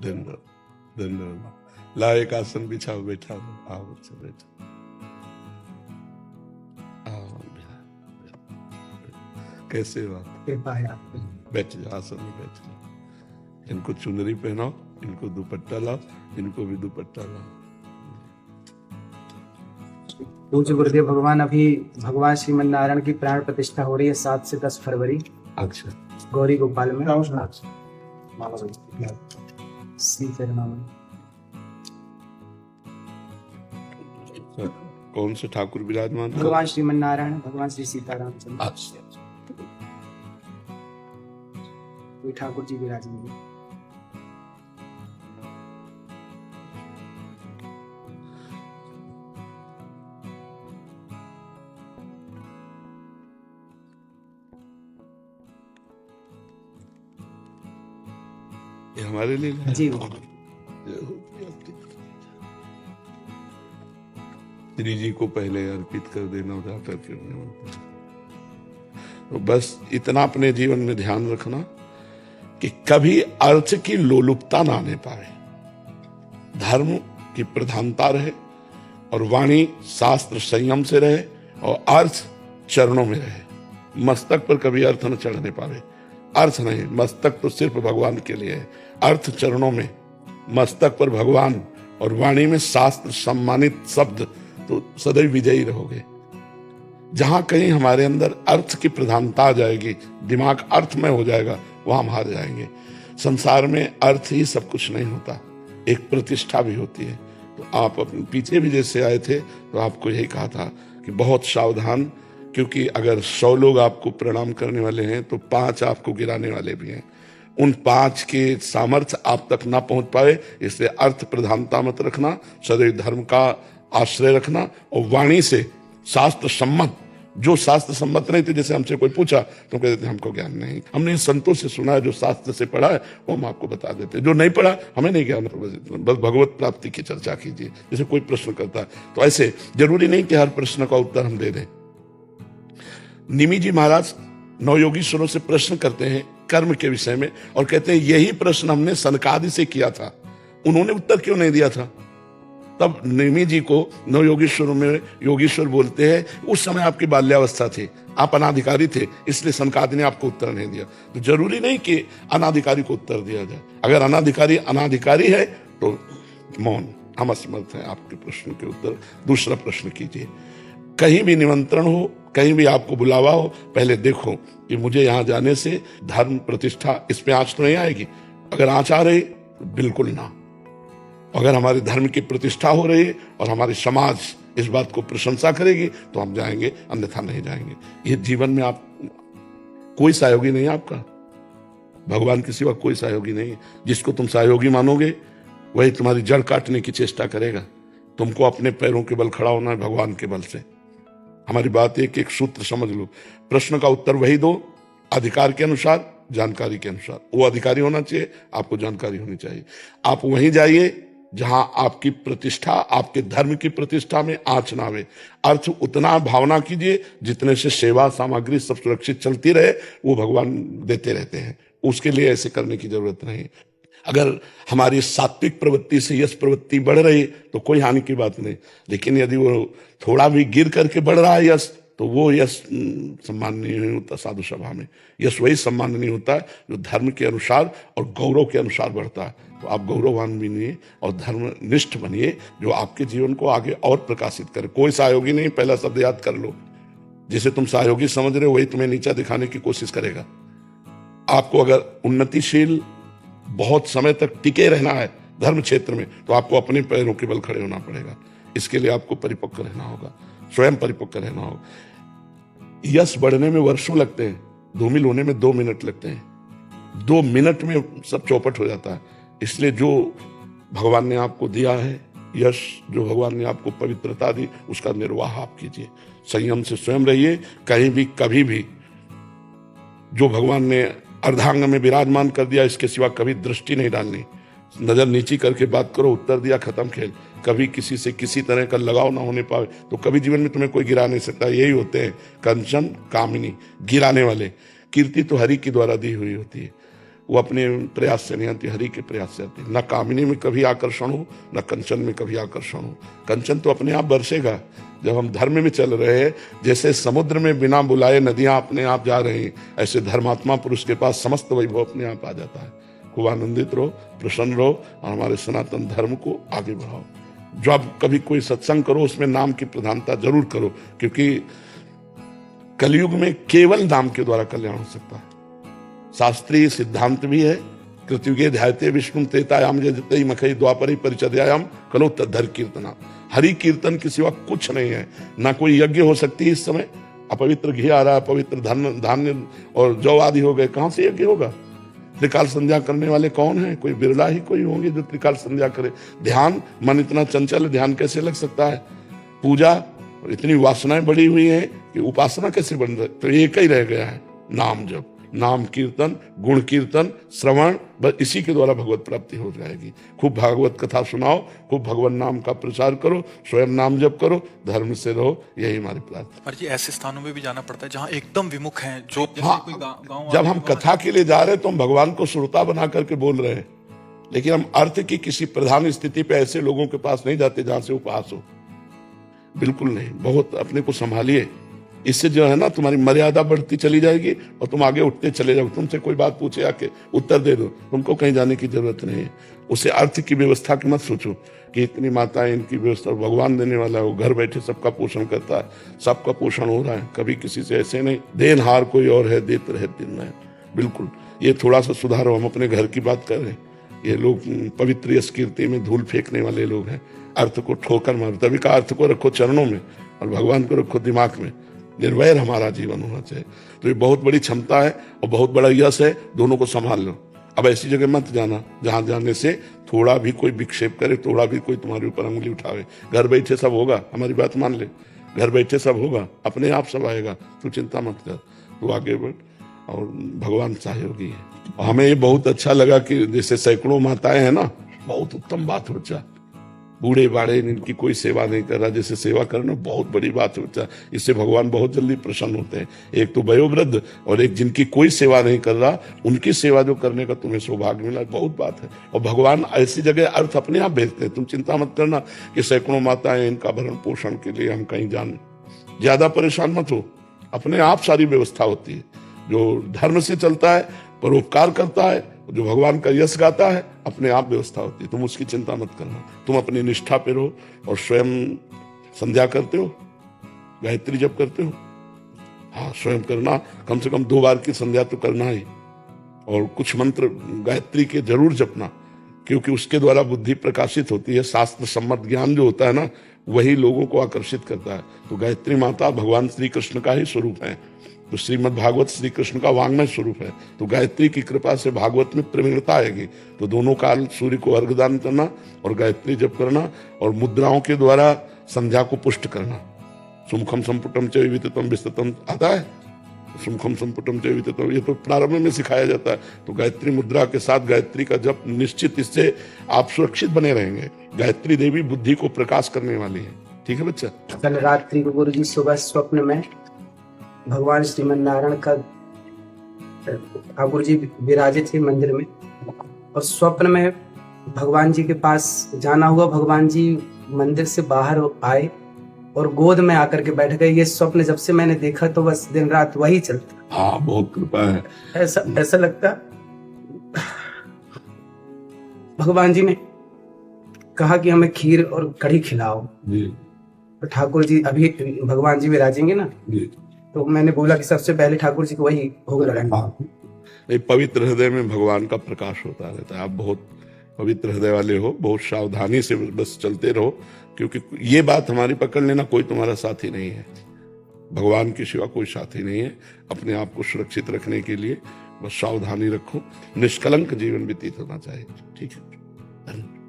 धन्यवाद धन्यवाद। ला एक आसन बिछाओ, बैठा दो, आओ बच्चे बैठो, आओ कैसे हो आप? बैठ जाओ, आसन में बैठ जाओ। इनको चुनरी पहनाओ, इनको दुपट्टा लाओ, इनको भी दुपट्टा लाओ। पूज्य गुरुदेव भगवान, अभी भगवान श्रीमन नारायण की प्राण प्रतिष्ठा हो रही है 7 से 10 फरवरी अच्छा, गौरी गोपाल में। श्री चरणामणि। कौन से ठाकुर विराजमान? भगवान श्रीमन नारायण, भगवान श्री सीताराम चंद्र, अच्छा, कोई ठाकुर जी विराजमान है। ये हमारे लिए जी श्री जी को पहले अर्पित कर देना, उठा करके तो बस इतना अपने जीवन में ध्यान रखना कि कभी अर्थ की लोलुपता ना आने पाए, धर्म की प्रधानता रहे और वाणी शास्त्र संयम से रहे और अर्थ चरणों में रहे। मस्तक पर कभी अर्थ न चढ़ने पावे, अर्थ नहीं, मस्तक तो सिर्फ भगवान के लिए है, अर्थ चरणों में, मस्तक पर भगवान और वाणी में शास्त्र सम्मानित शब्द, तो सदैव विजयी रहोगे। जहां कहीं हमारे अंदर अर्थ की प्रधानता आ जाएगी, दिमाग अर्थमय हो जाएगा, वहां हम हार जाएंगे। संसार में अर्थ ही सब कुछ नहीं होता, एक प्रतिष्ठा भी होती है। तो आप अपने पीछे भी जैसे आए थे तो आपको यही कहा था कि बहुत सावधान, क्योंकि अगर 100 लोग आपको प्रणाम करने वाले हैं तो 5 आपको गिराने वाले भी हैं। उन 5 के सामर्थ्य आप तक ना पहुंच पाए, इसलिए अर्थ प्रधानता मत रखना, सदैव धर्म का आश्रय रखना और वाणी से शास्त्र सम्मत, जो शास्त्र सम्मत नहीं थे, जैसे हमसे कोई पूछा तो कहते थे हमको ज्ञान नहीं, हमने संतों से सुना है, जो शास्त्र से पढ़ा है वो हम आपको बता देते, जो नहीं पढ़ा हमें नहीं ज्ञान, बस भगवत प्राप्ति की चर्चा कीजिए। जैसे कोई प्रश्न करता है तो ऐसे जरूरी नहीं कि हर प्रश्न का उत्तर हम दे दें। निमि जी महाराज नवयोगीश्वरों से प्रश्न करते हैं कर्म के विषय में और कहते हैं यही प्रश्न हमने सनकादि से किया था, उन्होंने उत्तर क्यों नहीं दिया था? तब निमि जी को नवयोगीश्वरों में योगीश्वर बोलते हैं, उस समय आपकी बाल्यावस्था थी, आप अनाधिकारी थे, इसलिए सनकादि ने आपको उत्तर नहीं दिया। तो जरूरी नहीं कि अनाधिकारी को उत्तर दिया जाए, अगर अनाधिकारी है तो मौन, हम असमर्थ हैं आपके प्रश्न के उत्तर। दूसरा प्रश्न कीजिए, कहीं भी निमंत्रण हो, कहीं भी आपको बुलावा हो, पहले देखो कि मुझे यहां जाने से धर्म प्रतिष्ठा इस पे आंच तो नहीं आएगी। अगर आंच आ रही तो बिल्कुल ना, अगर हमारे धर्म की प्रतिष्ठा हो रही है और हमारी समाज इस बात को प्रशंसा करेगी तो हम जाएंगे, अन्यथा नहीं जाएंगे। ये जीवन में आप कोई सहयोगी नहीं है आपका, भगवान के सिवा कोई सहयोगी नहीं है। जिसको तुम सहयोगी मानोगे वही तुम्हारी जड़ काटने की चेष्टा करेगा। तुमको अपने पैरों के बल खड़ा होना है, भगवान के बल से। हमारी बात एक एक सूत्र समझ लो, प्रश्न का उत्तर वही दो, अधिकार के अनुसार, जानकारी के अनुसार। वो अधिकारी होना चाहिए, आपको जानकारी होनी चाहिए। आप वहीं जाइए जहां आपकी प्रतिष्ठा, आपके धर्म की प्रतिष्ठा में आंच ना आवे। अर्थ उतना भावना कीजिए जितने से सेवा सामग्री सब सुरक्षित चलती रहे, वो भगवान देते रहते हैं। उसके लिए ऐसे करने की जरूरत नहीं। अगर हमारी सात्विक प्रवृत्ति से यश प्रवृत्ति बढ़ रही तो कोई हानि की बात नहीं, लेकिन यदि वो थोड़ा भी गिर करके बढ़ रहा है यश, तो वो यश सम्माननीय नहीं होता। साधु सभा में यश वही सम्माननीय होता है जो धर्म के अनुसार और गौरव के अनुसार बढ़ता है। तो आप गौरववान बनिए और धर्मनिष्ठ बनिए, जो आपके जीवन को आगे और प्रकाशित करे। कोई सहयोगी नहीं, पहला शब्द याद कर लो। जिसे तुम सहयोगी समझ रहे हो वही तुम्हें नीचा दिखाने की कोशिश करेगा। आपको अगर उन्नतिशील बहुत समय तक टिके रहना है धर्म क्षेत्र में, तो आपको अपने पैरों के बल खड़े होना पड़ेगा। इसके लिए आपको परिपक्व रहना होगा, स्वयं परिपक्व रहना होगा। यश बढ़ने में वर्षों लगते हैं, धूमिल होने में 2 मिनट लगते हैं। 2 मिनट में सब चौपट हो जाता है। इसलिए जो भगवान ने आपको दिया है यश, जो भगवान ने आपको पवित्रता दी, उसका निर्वाह आप कीजिए। संयम से स्वयं रहिए, कहीं भी कभी भी जो भगवान ने अर्धांग में विराजमान कर दिया, इसके सिवा कभी दृष्टि नहीं डालनी। नजर नीची करके बात करो, उत्तर दिया, खत्म खेल। कभी किसी से किसी तरह का लगाव ना होने पाए तो कभी जीवन में तुम्हें कोई गिरा नहीं सकता। यही होते हैं कंचन कामिनी, गिराने वाले। कीर्ति तो हरि के द्वारा दी हुई होती है। वो अपने प्रयास से नहीं आती, हरि के प्रयास से आती। न कामिनी में कभी आकर्षण हो, न कंचन में कभी आकर्षण हो। कंचन तो अपने आप बरसेगा जब हम धर्म में चल रहे हैं। जैसे समुद्र में बिना बुलाए नदियां अपने आप जा रही, ऐसे धर्मात्मा पुरुष के पास समस्त वैभव अपने आप आ जाता है। खूब आनंदित रहो, प्रसन्न रहो और हमारे सनातन धर्म को आगे बढ़ाओ। जब कभी कोई सत्संग करो उसमें नाम की प्रधानता जरूर करो, क्योंकि कलयुग में केवल नाम के द्वारा कल्याण हो सकता है। शास्त्रीय सिद्धांत भी है, कृतयुगे ध्यायते विष्णु त्रेतायाम जयते मखई द्वापरी परिचर्यायाम कलो तद्धर कीर्तना। हरि कीर्तन के सिवा कुछ नहीं है। ना कोई यज्ञ हो सकती है इस समय, अपवित्र घी आ रहा है, पवित्र धान्य और जौ आदि हो गए, कहां से यज्ञ होगा? त्रिकाल संध्या करने वाले कौन है? कोई बिरला ही कोई होंगे जो त्रिकाल संध्या करे। ध्यान, मन इतना चंचल, ध्यान कैसे लग सकता है? पूजा, इतनी वासनाएं बढ़ी हुई हैं कि उपासना कैसे बन रही? तो एक ही रह गया है, नाम जप, नाम कीर्तन, गुण कीर्तन, श्रवण, बस इसी के द्वारा भगवत प्राप्ति हो जाएगी। खूब भागवत कथा सुनाओ, खूब भगवान नाम का प्रचार करो, स्वयं नाम जप करो, धर्म से रहो, यही हमारी प्रार्थना। पर जी ऐसे स्थानों में भी जाना पड़ता है जहाँ एकदम विमुख हैं, जो हाँ, कोई गाँव जब हम कथा के लिए जा रहे हैं तो हम भगवान को श्रोता बना करके बोल रहे हैं, लेकिन हम अर्थ की किसी प्रधान स्थिति पे ऐसे लोगों के पास नहीं जाते जहां से उपहास हो। बिल्कुल नहीं। बहुत अपने को संभालिए, इससे जो है ना तुम्हारी मर्यादा बढ़ती चली जाएगी और तुम आगे उठते चले जाओगे। तुमसे कोई बात पूछे आके उत्तर दे दो, तुमको कहीं जाने की जरूरत नहीं है। उसे अर्थ की व्यवस्था की मत सोचो कि इतनी माताएं, इनकी व्यवस्था, भगवान देने वाला है, वो घर बैठे सबका पोषण करता है, सबका पोषण हो रहा है। कभी किसी से ऐसे नहीं, देनहार कोई और है, देते रहे दिन में। बिल्कुल, ये थोड़ा सा सुधारो। हम अपने घर की बात कर रहे हैं, ये लोग पवित्र यश कीर्ति में धूल फेंकने वाले लोग हैं। अर्थ को ठोकर मारो, तभी का अर्थ को रखो चरणों में और भगवान को रखो दिमाग में। निर्वैर हमारा जीवन होना चाहिए। तो ये बहुत बड़ी क्षमता है और बहुत बड़ा यश है, दोनों को संभाल लो। अब ऐसी जगह मत जाना जहां जाने से थोड़ा भी कोई विक्षेप करे, थोड़ा भी कोई तुम्हारे ऊपर अंगुली उठावे। घर बैठे सब होगा, हमारी बात मान ले, घर बैठे सब होगा, अपने आप सब आएगा। तू चिंता मत कर, तू आगे बढ़ और भगवान सहयोगी है। और हमें ये बहुत अच्छा लगा कि जैसे सैकड़ों माताएं हैं ना, बहुत उत्तम बात हो बच्चा। बूढ़े बाड़े इनकी कोई सेवा नहीं कर रहा, जैसे सेवा करना बहुत बड़ी बात होता है। इससे भगवान बहुत जल्दी प्रसन्न होते हैं। एक तो वयोवृद्ध और एक जिनकी कोई सेवा नहीं कर रहा, उनकी सेवा जो करने का तुम्हें सौभाग्य मिला, बहुत बात है। और भगवान ऐसी जगह अर्थ अपने आप भेजते हैं। तुम चिंता मत करना कि सैकड़ों माताएं, इनका भरण पोषण के लिए हम कहीं जान, ज्यादा परेशान मत हो, अपने आप सारी व्यवस्था होती है। जो धर्म से चलता है, परोपकार करता है, जो भगवान का यश गाता है, अपने आप व्यवस्था होती है। तुम उसकी चिंता मत करना, तुम अपनी निष्ठा पे रहो। और स्वयं संध्या करते हो, गायत्री जप करते हो? हाँ, स्वयं करना, कम से कम 2 बार की संध्या तो करना ही। और कुछ मंत्र गायत्री के जरूर जपना, क्योंकि उसके द्वारा बुद्धि प्रकाशित होती है। शास्त्र सम्मत ज्ञान जो होता है ना, वही लोगों को आकर्षित करता है। तो गायत्री माता भगवान श्री कृष्ण का ही स्वरूप है। तो श्रीमद् भागवत श्री कृष्ण का वांग्मय स्वरूप है। तो गायत्री की कृपा से भागवत में प्रवीणता आएगी। तो दोनों काल सूर्य को अर्घ दान करना और गायत्री जप करना और मुद्राओं के द्वारा संध्या को पुष्ट करना। सुमुखम संपुटम च विविततम विस्ततम आता है, सुमुखम संपुटम च विविततम, ये तो प्रारंभ में सिखाया जाता है। तो गायत्री मुद्रा के साथ गायत्री का जप निश्चित, इससे आप सुरक्षित बने रहेंगे। गायत्री देवी बुद्धि को प्रकाश करने वाली है। ठीक है बच्चा? कल रात्रि को गुरु जी सुबह स्वप्न में भगवान श्रीमन नारायण का ठाकुर जी विराजे थे मंदिर में, और स्वप्न में भगवान जी के पास जाना हुआ। भगवान जी मंदिर से बाहर आए और गोद में आकर के बैठ गए। ये स्वप्न जब से मैंने देखा तो बस दिन रात वही चलता। हाँ, बहुत कृपा है। ऐसा लगता भगवान जी ने कहा कि हमें खीर और कढ़ी खिलाओ जी। तो ठाकुर जी अभी भगवान जी विराजेंगे ना जी, तो मैंने बोला कि सबसे पहले ठाकुर जी को वही भोग लगाएंगे। पवित्र हृदय में भगवान का प्रकाश होता रहता है। आप बहुत पवित्र हृदय वाले हो, बहुत सावधानी से बस चलते रहो, क्योंकि ये बात हमारी पकड़ लेना, कोई तुम्हारा साथी नहीं है, भगवान के सिवा कोई साथी नहीं है। अपने आप को सुरक्षित रखने के लिए बस सावधानी रखो, निष्कलंक जीवन व्यतीत होना चाहिए। ठीक है, धन्यवाद।